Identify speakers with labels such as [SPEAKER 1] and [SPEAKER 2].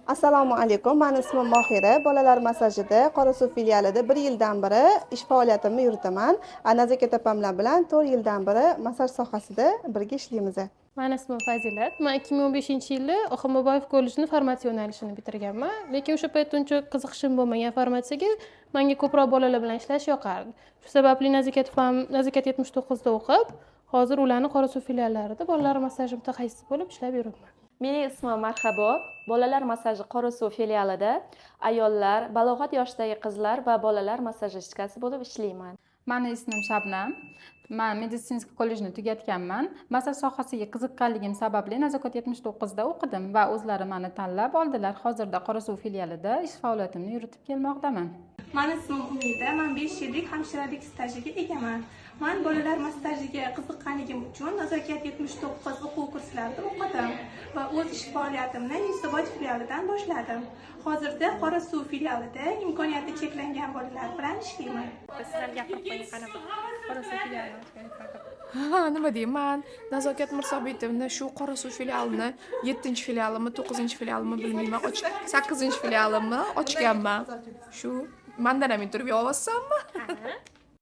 [SPEAKER 1] Assalomu alaykum. Meni ismim Mohira. Bolalar massajida Qorasuv filialida 1 yildan beri ish faoliyatimni yuritaman. Nazaka opamlar bilan 4 yildan beri massaj sohasida birga ishlaymiz.
[SPEAKER 2] Meni ismim Fazilat. Men 2015-yili Oxunboboyev kollejini farmatsiya yo'nalishini bitirganman. Lekin o'sha paytda uncha qiziqishim bo'lmagan farmatsiyaga, menga ko'proq bolalar bilan ishlash yoqardi. Shu sababli Nazikat opam Nazikat 79 da o'qib, hozir ularning Qorasuv filiallarida bolalar massaji mutaxassisi bo'lib ishlab yuribman.
[SPEAKER 3] Mening ismim Marhabo. Bolalar massaji Qorasuv filialida ayollar, balog'at yoshidagi qizlar va bolalar massajistkasi bo'lib ishlayman.
[SPEAKER 4] Meni ismim Shabnam. Men meditsinskiy kollejni tugatganman. Massaj sohasiga qiziqqanligim sababli Nazokat 79 da o'qidim va o'zlari meni tanlab oldilar. Hozirda Qorasuv filialida ish faoliyatimni yuritib kelmoqdaman.
[SPEAKER 5] Meni ismim Umida. Men 5 yillik hamshiralik stajiga egaman. Men bolalar massajiga qiziqqanligim uchun Nazokat 79 o'quv kurslarida o'qidim va o'z ish faoliyatimni Yunusobod filialidan boshladim. Hozirda Qorasuv filialida imkoniyati cheklangan bolalar bilan ishlayman.
[SPEAKER 2] Sizlar gapirib qo'ying qanaqa Qorasuv filialini.
[SPEAKER 6] Ha, nima deyman? Nazokat Mirsobitovni shu Qorasuv filialini 7-filialimi, 9-filialimi bilmayman, 8-filialimi ochganman. Shu mandan ham intervyu olsanmi?